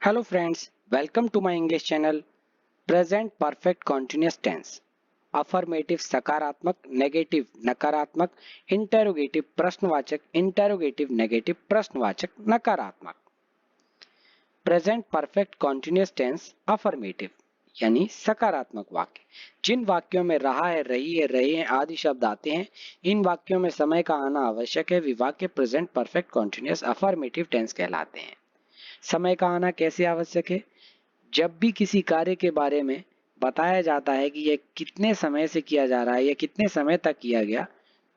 Hello friends, welcome to my English channel. Present perfect continuous tense. Affirmative सकारात्मक, negative नकारात्मक, interrogative प्रश्नवाचक, interrogative negative प्रश्नवाचक नकारात्मक. Present perfect continuous tense affirmative यानी सकारात्मक वाक्य. जिन वाक्यों में रहा है, रहे हैं आदि शब्द आते हैं, इन वाक्यों में समय का आना आवश्यक है. वे वाक्य present perfect continuous affirmative tense कहलाते हैं. समय का आना कैसे आवश्यक है? जब भी किसी कार्य के बारे में बताया जाता है कि यह कितने समय से किया जा रहा है या कितने समय तक किया गया,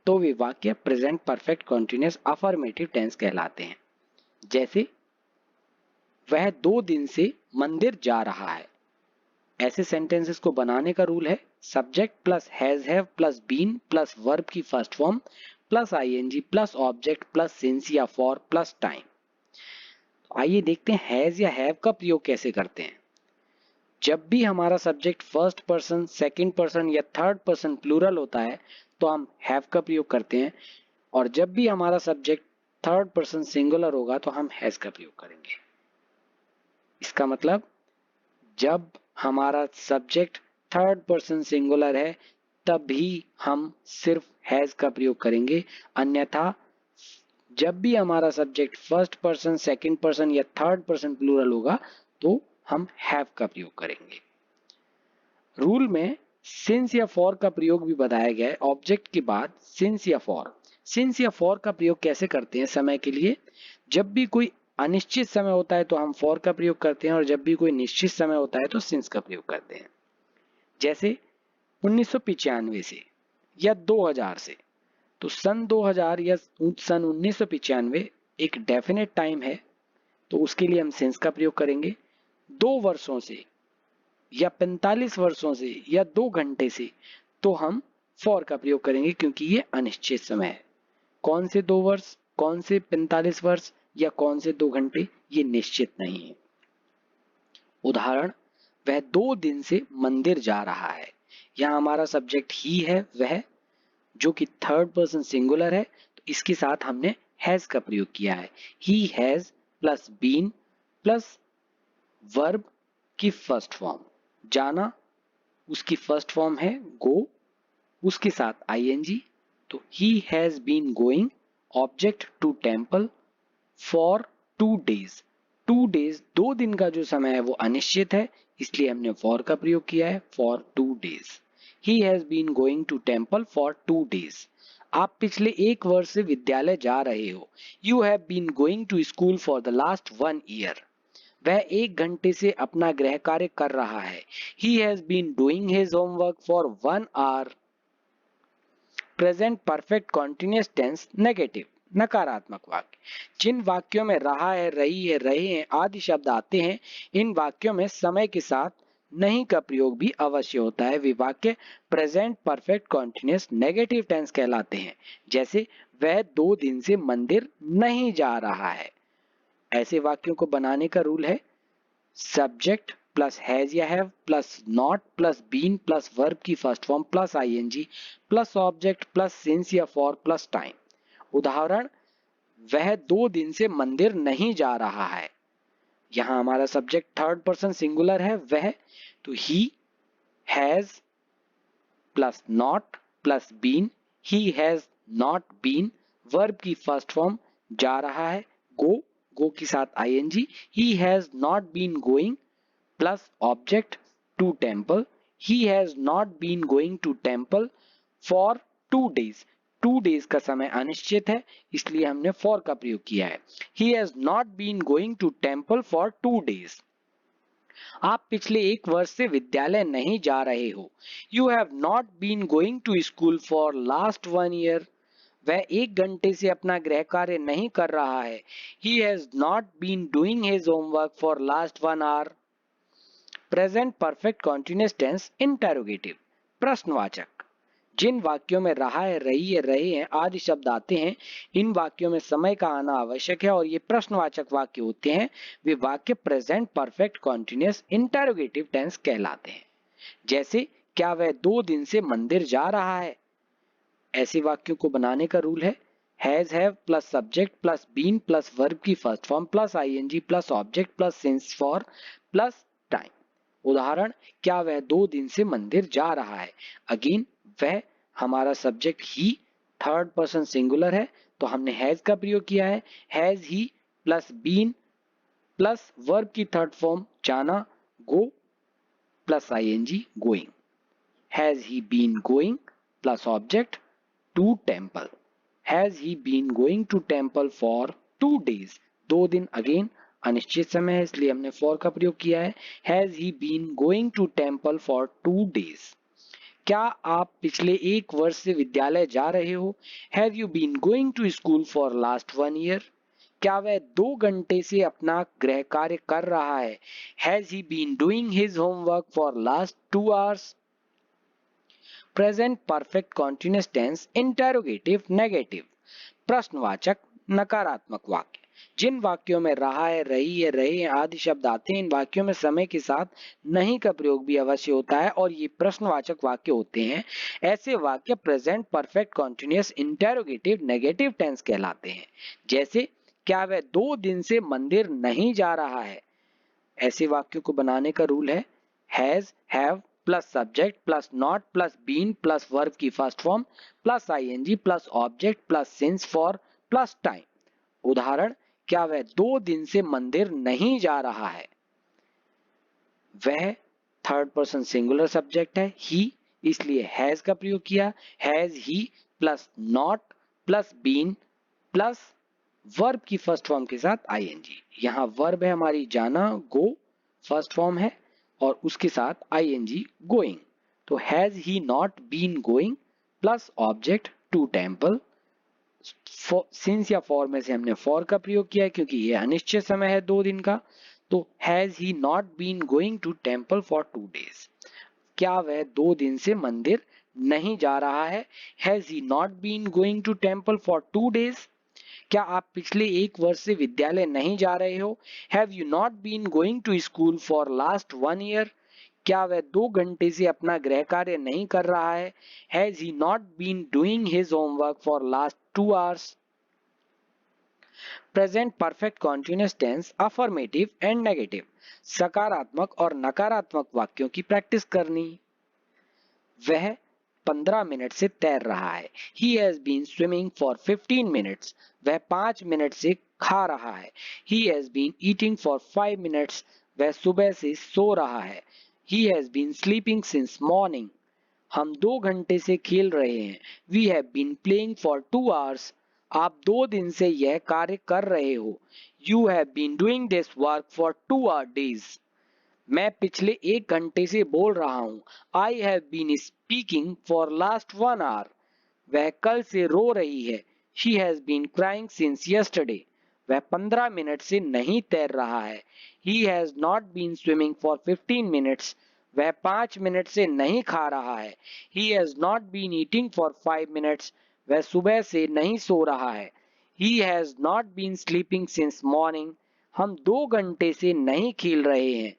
तो वे वाक्य present perfect continuous affirmative tense कहलाते हैं. जैसे वह 2 दिन से मंदिर जा रहा है. ऐसे सेंटेंसेस को बनाने का रूल है subject plus has have plus been plus verb की first form plus ING plus object plus since या फॉर प्लस टाइम. आइए देखते हैं हैज या हैव का प्रयोग कैसे करते हैं. जब भी हमारा subject first person, second person या थर्ड पर्सन प्लूरल होता है तो हम हैव का प्रयोग करते हैं, और जब भी हमारा सब्जेक्ट थर्ड पर्सन सिंगुलर होगा तो हम हैज का प्रयोग करेंगे. इसका मतलब जब हमारा सब्जेक्ट थर्ड पर्सन सिंगुलर है तभी हम सिर्फ हैज का प्रयोग करेंगे, अन्यथा जब भी हमारा subject first person, second person या थर्ड पर्सन प्लूरल होगा तो हम हैव का प्रयोग करेंगे. रूल में सिंस या फॉर का प्रयोग भी बताया गया है. ऑब्जेक्ट के बाद सिंस या फॉर. सिंस या फॉर का प्रयोग कैसे करते हैं समय के लिए? जब भी कोई अनिश्चित समय होता है तो हम फॉर का प्रयोग करते हैं, और जब भी कोई निश्चित समय होता है तो सिंस का प्रयोग करते हैं. जैसे 1995 से या 2000 से, तो सन 2000 या सन 1995 एक डेफिनेट टाइम है तो उसके लिए हम सिंस का प्रयोग करेंगे. 2 वर्षों से या 45 वर्षों से या 2 घंटे से, तो हम फॉर का प्रयोग करेंगे क्योंकि ये अनिश्चित समय है. कौन से 2 वर्ष, कौन से 45 वर्ष या कौन से 2 घंटे, ये निश्चित नहीं है. उदाहरण, वह 2 दिन से मंदिर जा रहा है. यहाँ हमारा सब्जेक्ट ही है वह, जो कि थर्ड पर्सन सिंगुलर है, तो इसके साथ हमने हैज का प्रयोग किया है. He has plus been plus verb की फर्स्ट फॉर्म. जाना उसकी फर्स्ट फॉर्म है गो, उसके साथ आईएनजी, तो he has been going. Object to temple for 2 days. 2 days 2 दिन का जो समय है वो अनिश्चित है, इसलिए हमने फॉर का प्रयोग किया है for 2 days. He has been going to temple for 2 days. आप पिछले 1 वर्ष से विद्यालय जा रहे हो. You have been going to school for the last 1 year. वह 1 घंटे से अपना गृह कार्य कर रहा है. He has been doing his homework for 1 hour. Present perfect continuous tense negative नकारात्मक वाक्य. जिन वाक्यों में रहा है, रहे हैं आदि शब्द आते हैं, इन वाक्यों में समय के साथ नहीं का प्रयोग भी अवश्य होता है. वे वाक्य present perfect continuous negative tense कहलाते हैं. जैसे वह 2 दिन से मंदिर नहीं जा रहा है. ऐसे वाक्यों को बनाने का रूल है सब्जेक्ट प्लस हैज या have plus not plus been plus verb की first form plus ING plus object plus since या फॉर प्लस टाइम. उदाहरण, वह 2 दिन से मंदिर नहीं जा रहा है. यहां हमारा सब्जेक्ट थर्ड पर्सन सिंगुलर है वह, तो he has plus not plus been. He has not been verb की फर्स्ट फॉर्म जा रहा है गो, गो के साथ ING. He has not been going plus object to temple. He has not been going to temple for 2 days. 2 days का समय अनिश्चित है, इसलिए हमने for का प्रयोग किया है. He has not been going to temple for 2 days. आप पिछले 1 वर्ष से विद्यालय नहीं जा रहे हो. You have not been going to school for last 1 year. वह 1 घंटे से अपना गृह कार्य नहीं कर रहा है. He has not been doing his homework for last 1 hour. Present perfect continuous tense interrogative प्रश्नवाचक. जिन वाक्यों में रहा है, रहे हैं आदि शब्द आते हैं, इन वाक्यों में समय का आना आवश्यक है और ये प्रश्नवाचक वाक्य होते हैं. वे वाक्य present perfect continuous interrogative tense कहलाते हैं. जैसे क्या वह 2 दिन से मंदिर जा रहा है. ऐसे वाक्यों को बनाने का रूल है has have plus subject plus been plus verb की first form plus ING plus object plus since for plus time. उदाहरण, क्या वह 2 दिन से मंदिर जा रहा है। अगेन वह हमारा subject he third person singular है तो हमने हैज का प्रयोग किया है। Has he plus been plus verb की थर्ड फॉर्म जाना go plus ING going. Has he been going plus object to temple. Has he been going to temple for 2 days। 2 दिन अगेन अनिश्चित समय है इसलिए हमने फॉर का प्रयोग किया है। Has he been going to temple for 2 days। क्या आप पिछले 1 वर्ष से विद्यालय जा रहे हो। Have you been going to school for last 1 year। क्या वह 2 घंटे से अपना गृह कार्य कर रहा है। Has he been doing his homework for last 2 hours। Present perfect continuous tense interrogative negative. प्रश्नवाचक नकारात्मक वाक्य। जिन वाक्यों में रहा है, रही है, रहे हैं आदि शब्द आते हैं इन वाक्यों में समय के साथ नहीं का प्रयोग भी अवश्य होता है और ये प्रश्नवाचक वाक्य होते हैं। ऐसे वाक्य present perfect continuous interrogative negative tense कहलाते हैं। जैसे, क्या वह 2 दिन से मंदिर नहीं जा रहा है। ऐसे वाक्यों को बनाने का रूल है has have plus subject plus not plus been plus verb की first form plus ING plus object plus since for plus time. उदाहरण, क्या वह 2 दिन से मंदिर नहीं जा रहा है। वह थर्ड पर्सन सिंगुलर सब्जेक्ट है ही इसलिए हैज का प्रयोग किया। Has he plus not plus been plus verb की फर्स्ट फॉर्म के साथ आईएनजी। यहाँ वर्ब है हमारी जाना गो फर्स्ट फॉर्म है और उसके साथ आईएनजी गोइंग। तो has he not been going plus object to temple. Since या फॉर में से हमने फॉर का प्रयोग किया है क्योंकि ये अनिश्चित समय है 2 दिन का। तो has he not been going to temple for 2 days। क्या वह 2 दिन से मंदिर नहीं जा रहा है। Has he not been going to temple for 2 days। क्या आप पिछले 1 वर्ष से विद्यालय नहीं जा रहे हो। Have you not been going to school for last 1 year। क्या वह 2 घंटे से अपना गृह कार्य नहीं कर रहा है। Has he not been doing his homework for last 2 hours। Present perfect continuous tense affirmative and negative. सकारात्मक और नकारात्मक वाक्यों की प्रैक्टिस करनी। वह 15 मिनट से तैर रहा है। He has been swimming for 15 minutes। वह 5 मिनट से खा रहा है। He has been eating for 5 minutes। वह सुबह से सो रहा है। He has been sleeping since morning। हम 2 घंटे से खेल रहे हैं। We have been playing for 2 hours। आप 2 दिन से यह कार्य कर रहे हो। You have been doing this work for 2 days। मैं पिछले 1 घंटे से बोल रहा हूँ। I have been speaking for last 1 hour। वह कल से रो रही है। She has been crying since yesterday। वह 15 मिनट से नहीं तैर रहा है। He has not been swimming for 15 minutes। वह 5 मिनट से नहीं खा रहा है। He has not been eating for 5 minutes। वह सुबह से नहीं सो रहा है। He has not been sleeping since morning। हम 2 घंटे से नहीं खेल रहे हैं।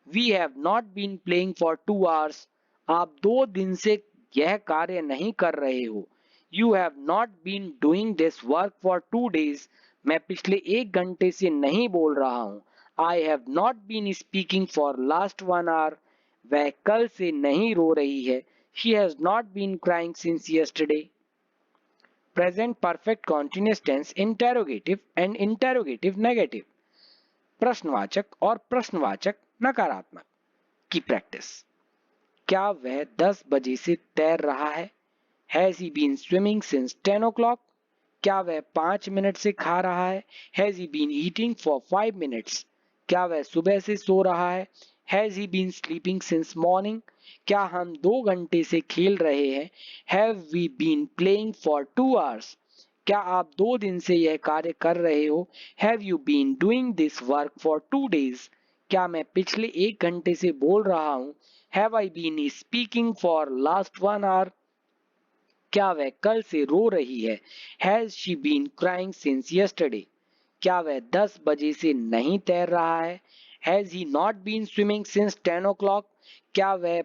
We have not been playing for 2 hours। आप 2 दिन से यह कार्य नहीं कर रहे हो। You have not been doing this work for 2 days। मैं पिछले 1 घंटे से नहीं बोल रहा हूँ। I have not been speaking for last 1 hour। वह कल से नहीं रो रही है। She has not been crying since yesterday। Present perfect continuous tense interrogative and interrogative negative। प्रश्नवाचक और प्रश्नवाचक नकारात्मक की प्रैक्टिस। क्या वह 10 बजे से तैर रहा है। Has he been swimming since 10 o'clock। क्या वह 5 मिनट से खा रहा है। Has he been eating for 5 minutes. क्या वह सुबह से सो रहा है। Has he been sleeping since morning. क्या हम 2 घंटे से खेल रहे हैं। Have we been playing for 2 hours। क्या आप 2 दिन से यह कार्य कर रहे हो। Have you been doing this work for 2 days। क्या मैं पिछले 1 घंटे से बोल रहा हूँ। Have I been speaking for last 1 hour। क्या वह कल से रो रही है। Has she been crying since yesterday. क्या वह 10 बजे से नहीं तैर रहा है। Has he not been swimming since 10 o'clock। क्या वह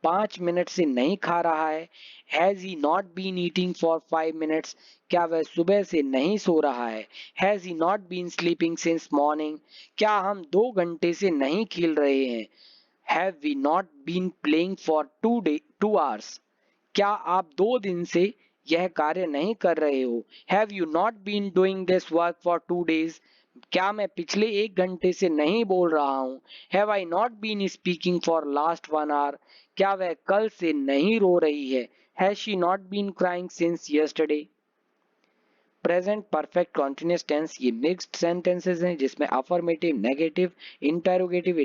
5 मिनट से नहीं खा रहा है? Has he not been eating for 5 minutes? क्या वह सुबह से नहीं सो रहा है? Has he not been sleeping since morning? क्या हम 2 घंटे से नहीं खेल रहे हैं? Have we not been playing for 2 hours? क्या आप 2 दिन से यह कार्य नहीं कर रहे हो? Have you not been doing this work for 2 days? क्या मैं पिछले 1 घंटे से नहीं बोल रहा हूँ? Have I not been speaking for last 1 hour? क्या वह कल से नहीं रो रही है? Has she not been crying since yesterday? Present perfect continuous tense ये मिक्स्ड सेंटेंसेस हैं जिसमें अफर्मेटिव, नेगेटिव, इंटरोगेटिव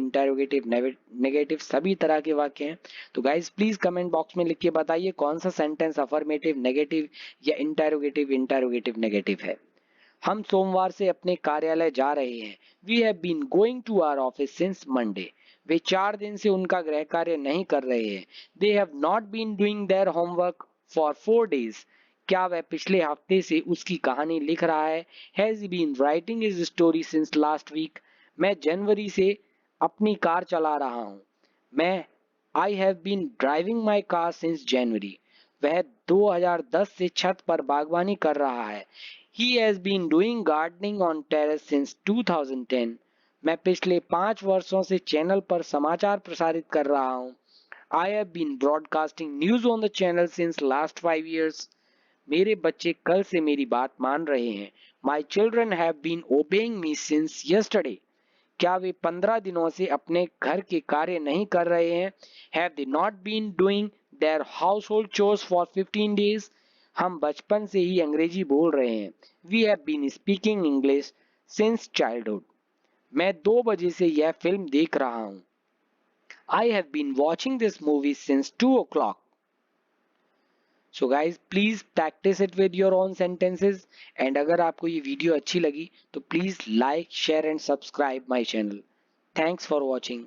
नेगेटिव सभी तरह के वाक्य हैं। तो गाइज प्लीज कमेंट बॉक्स में लिख के बताइए कौन सा सेंटेंस अफर्मेटिव, नेगेटिव या इंटरोगेटिव नेगेटिव है। हम सोमवार से अपने कार्यालय जा रहे हैं। We have been going to our office since Monday. वे 4 दिन से उनका गृह कार्य नहीं कर रहे हैं। They have not been doing their homework for 4 days। क्या वह पिछले हफ्ते से उसकी कहानी लिख रहा है? Has he been writing his story since last week. मैं जनवरी से अपनी कार चला रहा हूँ। मैं I have been driving my car since January. वह 2010 से छत पर बागवानी कर रहा है। He has been doing gardening on terrace since 2010. मैं पिछले 5 वर्षों से चैनल पर समाचार प्रसारित कर रहा हूँ। I have been broadcasting news on the channel since last 5 years. मेरे बच्चे कल से मेरी बात मान रहे हैं। My children have been obeying me since yesterday. क्या वे 15 दिनों से अपने घर के कार्य नहीं कर रहे हैं? Have they not been doing their household chores for 15 days? हम बचपन से ही अंग्रेजी बोल रहे हैं। We have been speaking English since childhood. मैं 2 बजे से यह फिल्म देख रहा हूँ। I have been watching this movie since 2 o'clock. So guys, please practice it with your own sentences. And अगर आपको ये वीडियो अच्छी लगी तो please like, share and subscribe my channel. Thanks for watching.